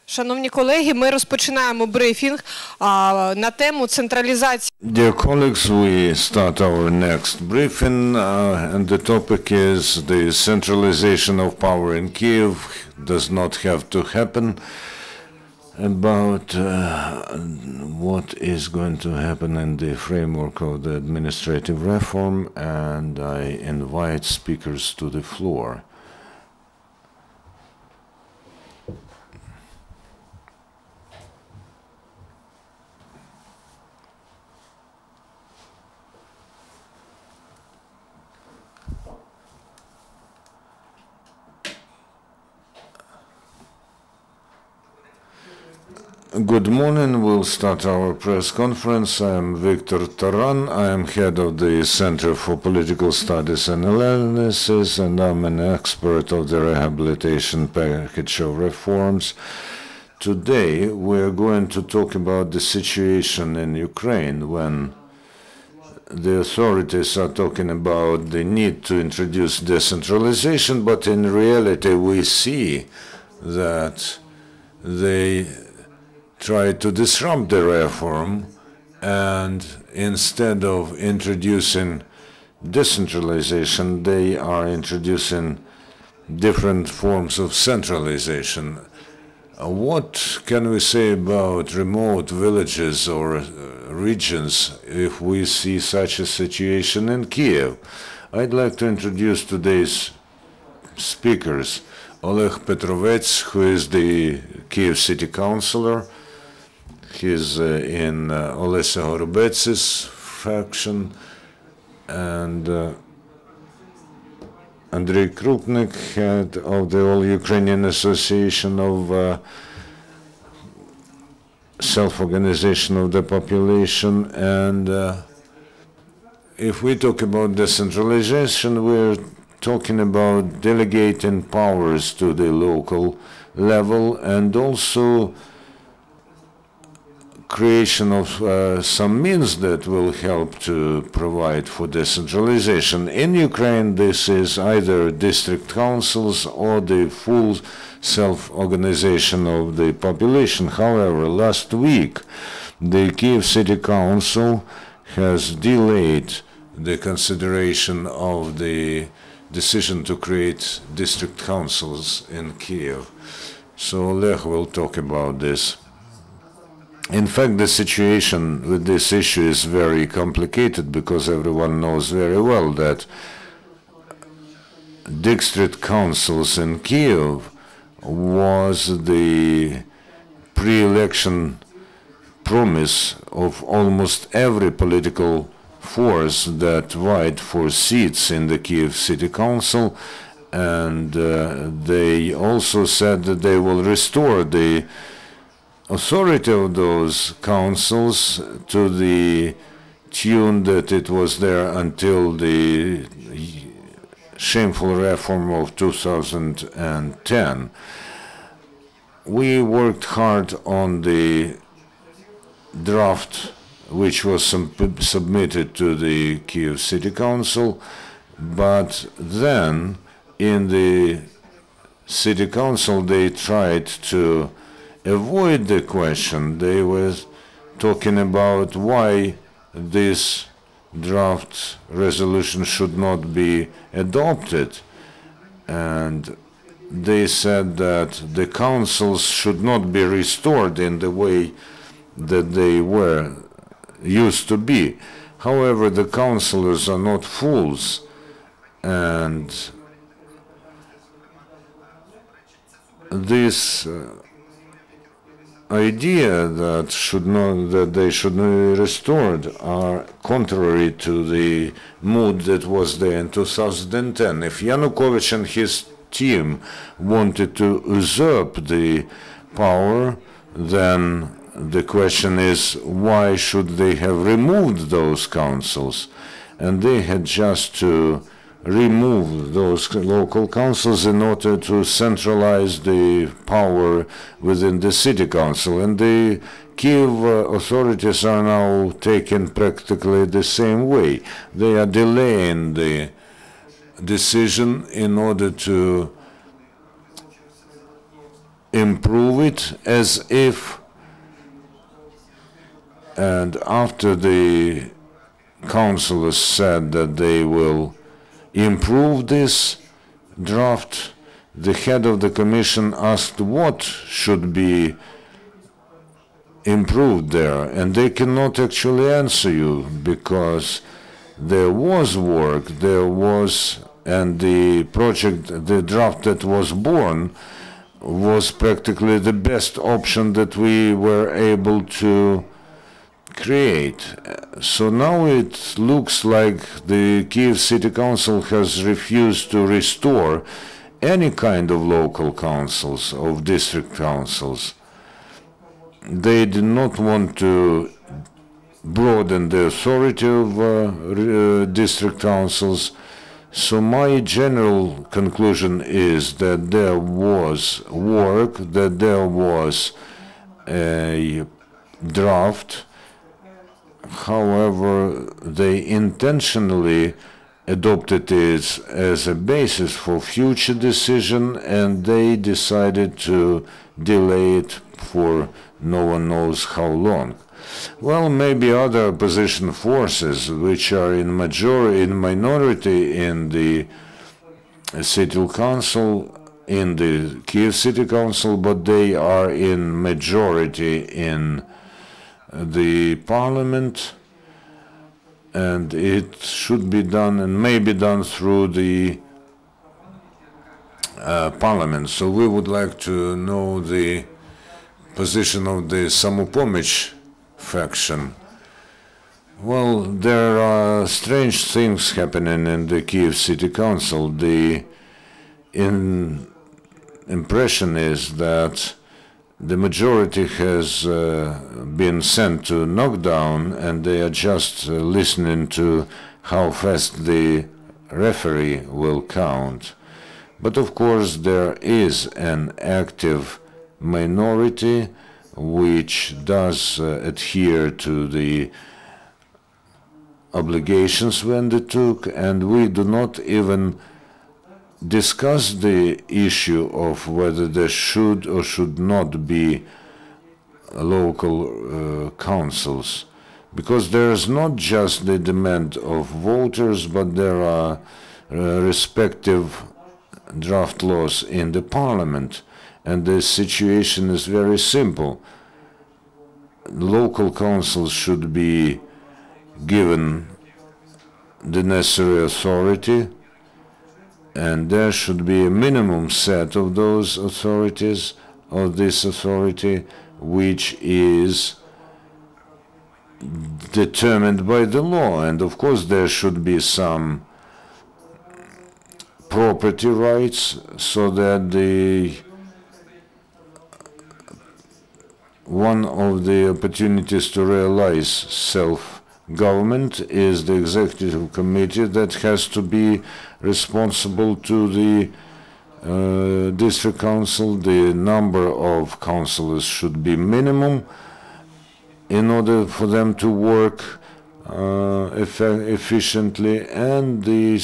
Шановні колеги, ми розпочинаємо брифінг на тему централізації. Dear colleagues, we start our next briefing, and the topic is the centralization of power in Kyiv does not have to happen. About what is going to happen in the framework of the administrative reform, and I invite speakers to the floor. Good morning. We'll start our press conference. I am Viktor Taran. I am head of the Center for Political Studies and Analysis, and I'm an expert of the rehabilitation package of reforms. Today, we're going to talk about the situation in Ukraine when the authorities are talking about the need to introduce decentralization, but in reality, we see that they try to disrupt the reform, and instead of introducing decentralization, they are introducing different forms of centralization. What can we say about remote villages or regions if we see such a situation in Kyiv? I'd like to introduce today's speakers. Oleg Petrovets, who is the Kyiv City Councilor. He's in Olesa Horobetsis faction, and Andriy Krupnik, head of the All-Ukrainian Association of Self-Organization of the Population. And if we talk about decentralization, we're talking about delegating powers to the local level, and also creation of some means that will help to provide for decentralization. In Ukraine, this is either district councils or the full self-organization of the population. However, last week, the Kyiv City Council has delayed the consideration of the decision to create district councils in Kyiv. So Oleg will talk about this. In fact, the situation with this issue is very complicated because everyone knows very well that district councils in Kyiv was the pre-election promise of almost every political force that vied for seats in the Kyiv City Council, and they also said that they will restore the authority of those councils to the tune that it was there until the shameful reform of 2010. We worked hard on the draft which was submitted to the Kyiv City Council, but then in the City Council they tried to avoid the question. They were talking about why this draft resolution should not be adopted, and they said that the councils should not be restored in the way that they were used to be. However, the councillors are not fools, and this idea that they should not be restored are contrary to the mood that was there in 2010. If Yanukovych and his team wanted to usurp the power, then the question is, why should they have removed those councils? And they had just to remove those local councils in order to centralize the power within the city council. And the Kyiv authorities are now taking practically the same way. They are delaying the decision in order to improve it as if, and after the councillors said that they will improve this draft, the head of the commission asked what should be improved there, and they cannot actually answer you because there was work, and the project, the draft that was born was practically the best option that we were able to create. So now it looks like the Kyiv City Council has refused to restore any kind of local councils, of district councils. They did not want to broaden the authority of district councils. So my general conclusion is that there was work, that there was a draft. However, they intentionally adopted it as a basis for future decision, and they decided to delay it for no one knows how long. Well, maybe other opposition forces, which are in minority in the city council, in the Kyiv City Council, but they are in majority in the parliament, and it should be done and may be done through the parliament. So we would like to know the position of the Samopomich faction. Well, there are strange things happening in the Kyiv City Council. The impression is that the majority has been sent to knockdown, and they are just listening to how fast the referee will count. But of course there is an active minority which does adhere to the obligations we undertook, and we do not even discuss the issue of whether there should or should not be local councils, because there is not just the demand of voters, but there are respective draft laws in the parliament, and the situation is very simple. Local councils should be given the necessary authority, and there should be a minimum set of those authorities, of this authority, which is determined by the law. And of course there should be some property rights, so that one of the opportunities to realize self-government is the executive committee that has to be responsible to the district council. The number of councillors should be minimum in order for them to work efficiently, and they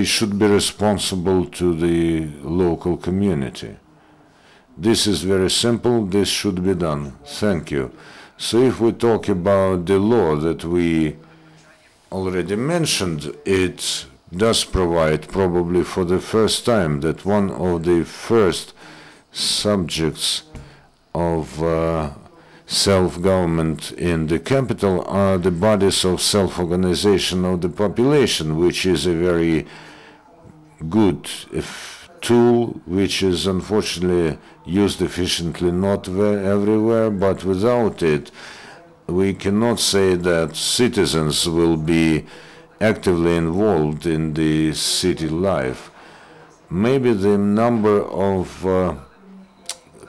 should be responsible to the local community. This is very simple. This should be done. Thank you. So if we talk about the law that we already mentioned, it does provide, probably for the first time, that one of the first subjects of self-government in the capital are the bodies of self-organization of the population, which is a very good tool, which is unfortunately used efficiently not everywhere, but without it we cannot say that citizens will be actively involved in the city life. Maybe the number of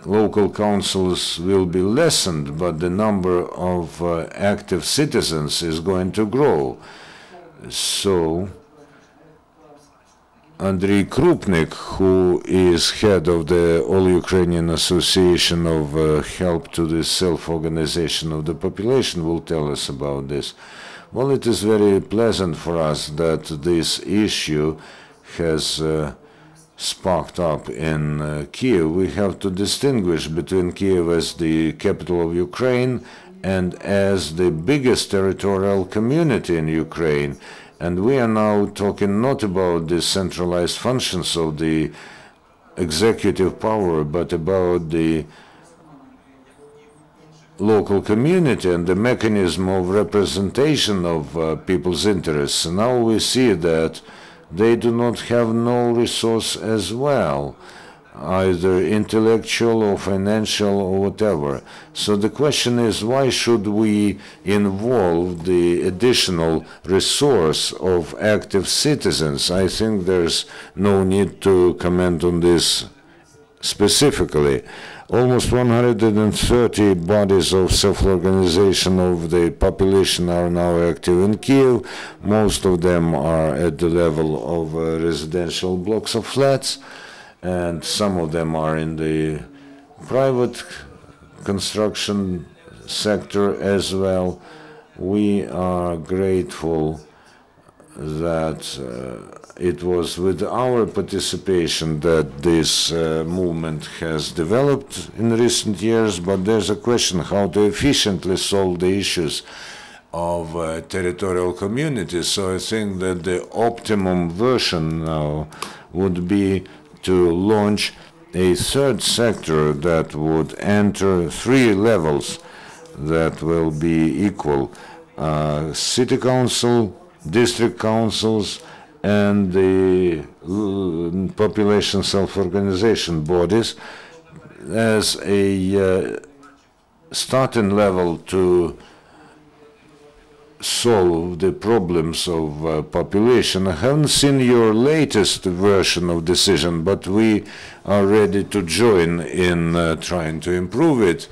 local councils will be lessened, but the number of active citizens is going to grow. So Andriy Krupnik, who is head of the All-Ukrainian Association of Help to the Self-Organization of the Population, will tell us about this. Well, it is very pleasant for us that this issue has sparked up in Kyiv, we have to distinguish between Kyiv as the capital of Ukraine and as the biggest territorial community in Ukraine. And we are now talking not about the centralized functions of the executive power, but about the local community and the mechanism of representation of people's interests. Now we see that they do not have no resource as well, either intellectual or financial or whatever. So the question is, why should we involve the additional resource of active citizens? I think there's no need to comment on this specifically. Almost 130 bodies of self-organization of the population are now active in Kyiv. Most of them are at the level of residential blocks of flats, and some of them are in the private construction sector as well. We are grateful that it was with our participation that this movement has developed in recent years, but there's a question how to efficiently solve the issues of territorial communities. So I think that the optimum version now would be to launch a third sector that would enter 3 levels that will be equal: city council, district councils, and the population self-organization bodies as a starting level to solve the problems of population. I haven't seen your latest version of decision, but we are ready to join in trying to improve it.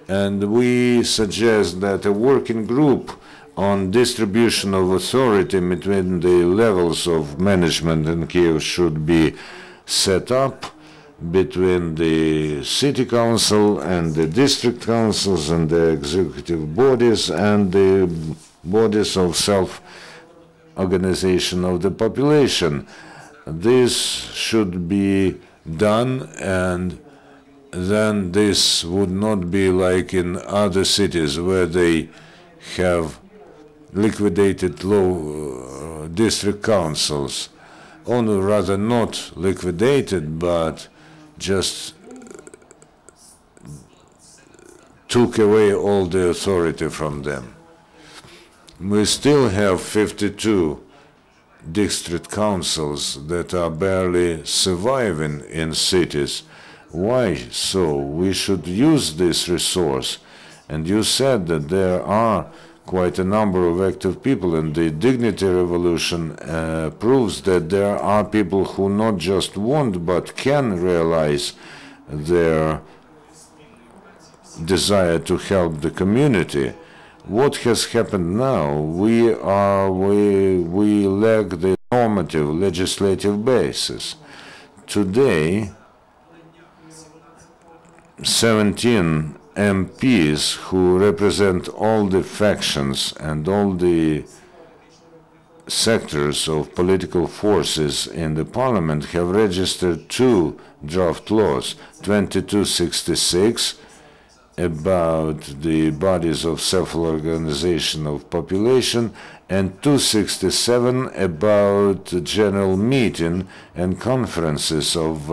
And we suggest that a working group on distribution of authority between the levels of management in Kyiv should be set up between the city council and the district councils and the executive bodies and the bodies of self-organization of the population. This should be done, and then this would not be like in other cities where they have liquidated low district councils, or rather not liquidated, but just took away all the authority from them. We still have 52 district councils that are barely surviving in cities. Why so? We should use this resource. And you said that there are quite a number of active people, and the dignity revolution proves that there are people who not just want but can realize their desire to help the community. What has happened now? We lack the normative legislative basis. Today, 17 MPs who represent all the factions and all the sectors of political forces in the parliament have registered 2 draft laws: 2266 about the bodies of self-organization of population, and 267 about the general meeting and conferences of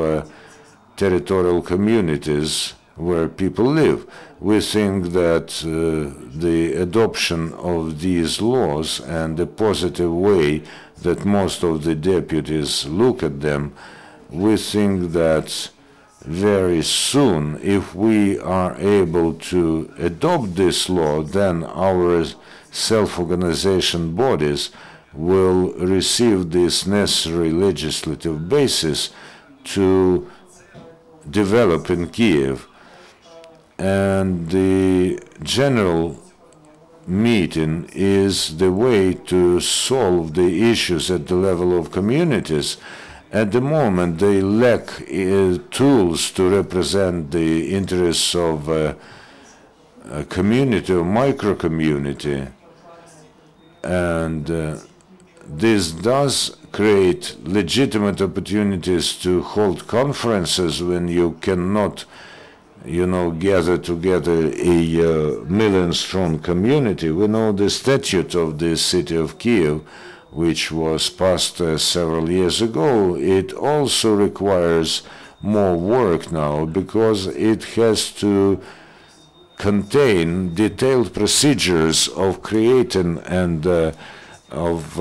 territorial communities where people live. We think that the adoption of these laws and the positive way that most of the deputies look at them, we think that very soon, if we are able to adopt this law, then our self-organization bodies will receive this necessary legislative basis to develop in Kyiv. And the general meeting is the way to solve the issues at the level of communities. At the moment, they lack tools to represent the interests of a community or micro-community. And this does create legitimate opportunities to hold conferences when you cannot, gather together a million-strong community. We know the statute of the city of Kyiv, which was passed several years ago. It also requires more work now because it has to contain detailed procedures of creating and of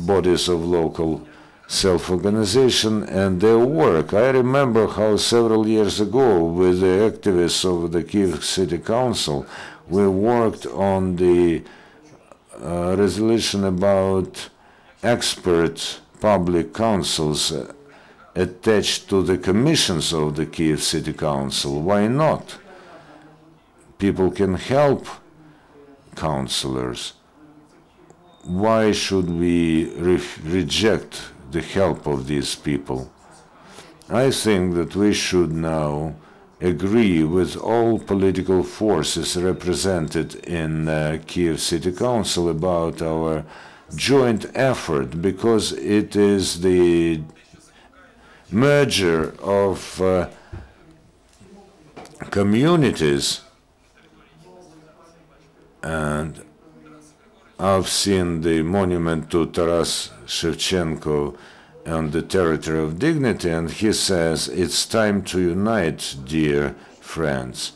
bodies of local self-organization and their work. I remember how several years ago with the activists of the Kyiv City Council, we worked on the resolution about expert public councils attached to the commissions of the Kyiv City Council. Why not? People can help councillors. Why should we reject the help of these people? I think that we should now agree with all political forces represented in Kyiv City Council about our joint effort, because it is the merger of communities. And I've seen the monument to Taras Shevchenko on the territory of dignity, and he says, it's time to unite, dear friends.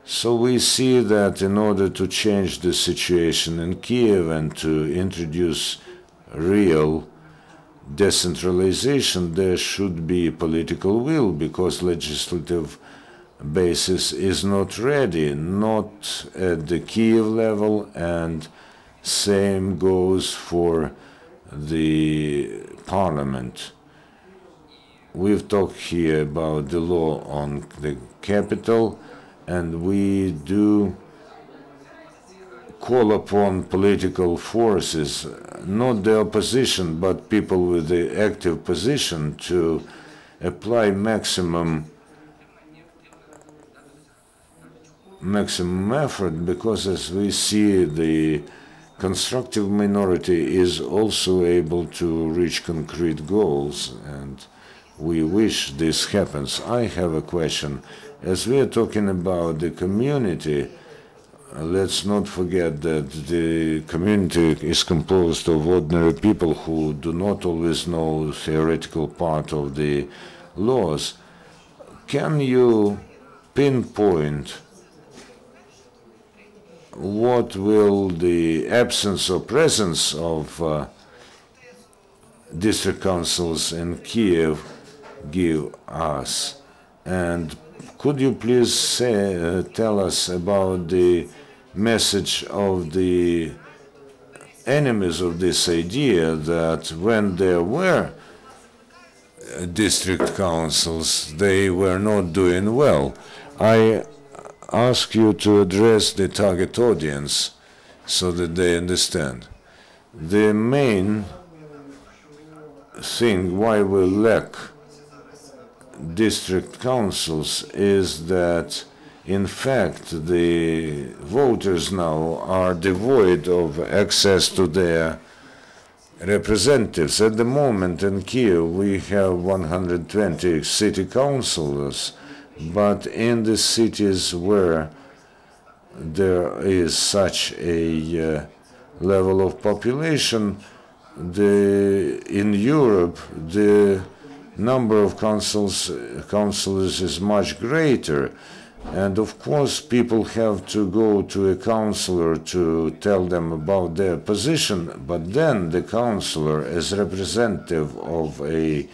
So we see that in order to change the situation in Kyiv and to introduce real decentralization, there should be political will, because legislative basis is not ready, not at the Kyiv level, and same goes for the parliament. We've talked here about the law on the capital, and we do call upon political forces, not the opposition, but people with the active position, to apply maximum effort, because as we see, the constructive minority is also able to reach concrete goals, and we wish this happens. I have a question. As we are talking about the community, let's not forget that the community is composed of ordinary people who do not always know the theoretical part of the laws. Can you pinpoint what will the absence or presence of district councils in Kyiv give us? And could you please tell us about the message of the enemies of this idea that when there were district councils, they were not doing well? I ask you to address the target audience so that they understand. The main thing why we lack district councils is that, in fact, the voters now are devoid of access to their representatives. At the moment in Kyiv, we have 120 city councillors, but in the cities where there is such a level of population, in Europe, the number of councillors is much greater. And of course, people have to go to a councillor to tell them about their position, but then the councillor, as representative of a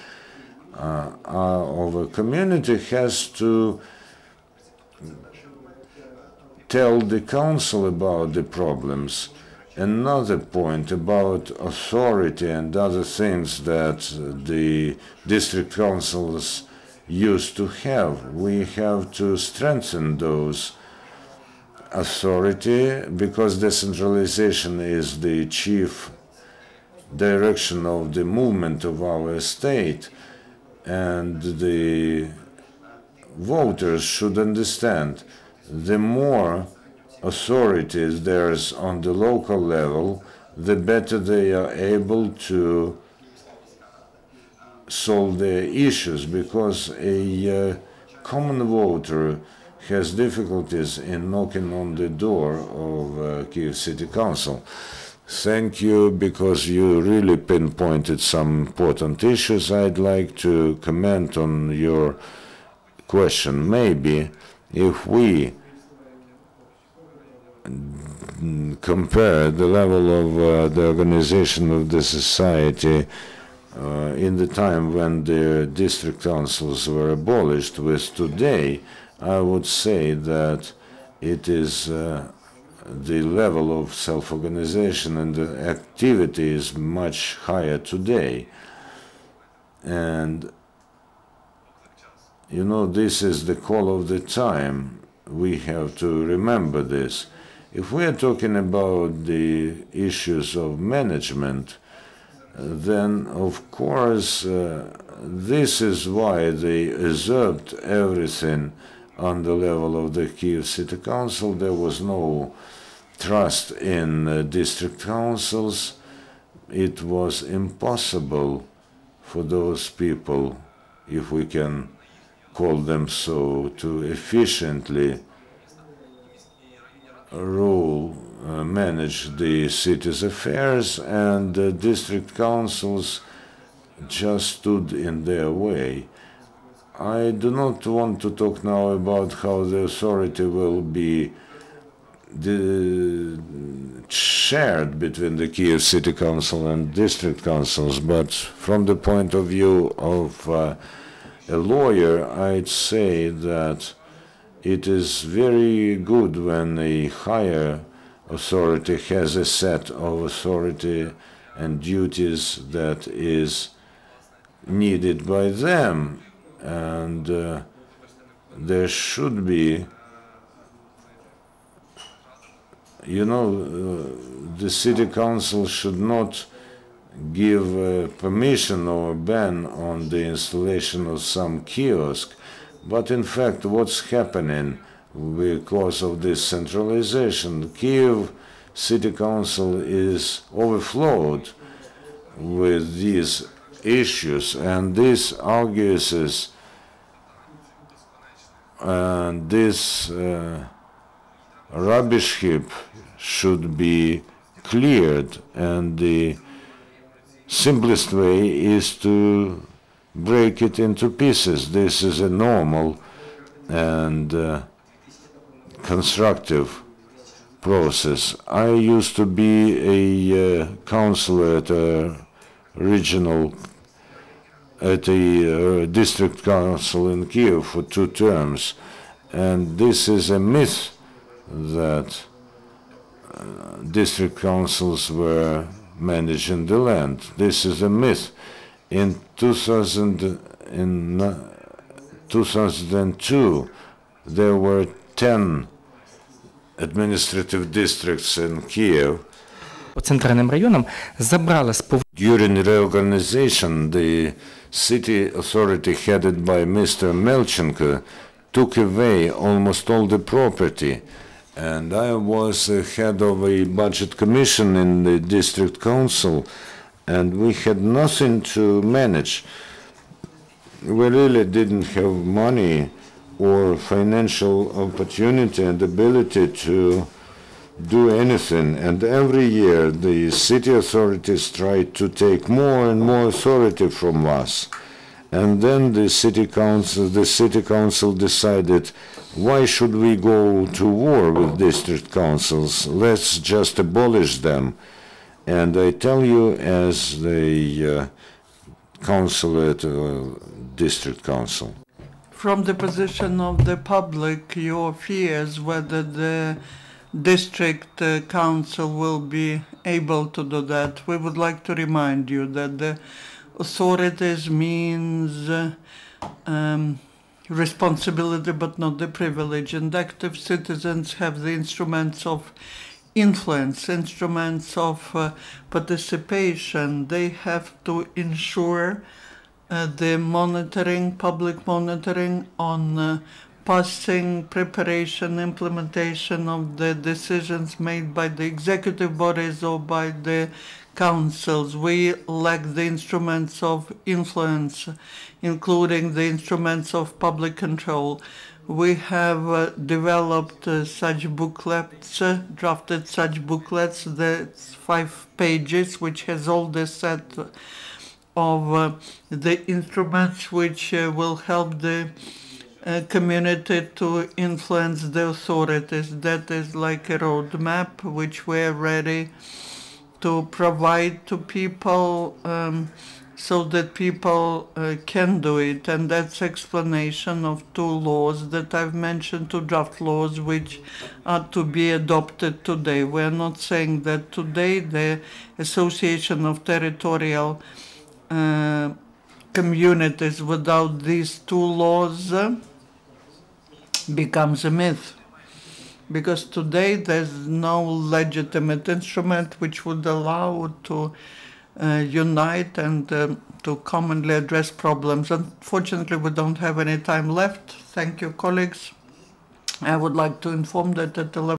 community, has to tell the council about the problems. Another point about authority and other things that the district councils used to have. We have to strengthen those authority, because decentralization is the chief direction of the movement of our state, and the voters should understand the more authorities there is on the local level, the better they are able to solve their issues, because a common voter has difficulties in knocking on the door of Kyiv City Council. Thank you, because you really pinpointed some important issues. I'd like to comment on your question. Maybe if we compare the level of the organization of the society in the time when the district councils were abolished with today, I would say that it is the level of self-organization and the activity is much higher today. And you know, this is the call of the time. We have to remember this. If we are talking about the issues of management, then of course this is why they usurped everything on the level of the Kyiv City Council. There was no trust in district councils. It was impossible for those people, if we can call them so, to efficiently manage the city's affairs, and the district councils just stood in their way. I do not want to talk now about how the authority will be shared between the Kyiv City Council and district councils, but from the point of view of a lawyer, I'd say that it is very good when a higher authority has a set of authority and duties that is needed by them, and there should be, you know, the city council should not give permission or ban on the installation of some kiosk, but in fact what's happening because of this centralization, Kyiv City Council is overflowed with these issues, and this argues and this rubbish heap should be cleared, and the simplest way is to break it into pieces. This is a normal and constructive process. I used to be a councillor at a district council in Kyiv for 2 terms, and this is a myth that district councils were managing the land. This is a myth. In 2002, there were 10 administrative districts in Kyiv. По центральним районам забрала з During reorganization, the city authority headed by Mr. Melchenko took away almost all the property, and I was head of a budget commission in the district council, and we had nothing to manage. We really didn't have money or financial opportunity and ability to do anything, and every year the city authorities tried to take more and more authority from us. And then the city council decided, why should we go to war with district councils? Let's just abolish them. And I tell you, as the councillor at district council, from the position of the public, your fears whether the district council will be able to do that, we would like to remind you that the authorities means responsibility but not the privilege, and active citizens have the instruments of influence, instruments of participation. They have to ensure the monitoring, public monitoring on passing, preparation, implementation of the decisions made by the executive bodies or by the councils. We lack the instruments of influence, including the instruments of public control. We have developed such booklets, drafted such booklets, that's 5 pages, which has all the set of the instruments which will help the community to influence the authorities. That is like a roadmap which we're ready to provide to people so that people can do it. And that's explanation of 2 laws that I've mentioned, 2 draft laws which are to be adopted today. We're not saying that today the association of territorial communities without these 2 laws becomes a myth, because today there's no legitimate instrument which would allow to unite and to commonly address problems. Unfortunately, we don't have any time left. Thank you, colleagues. I would like to inform that at 11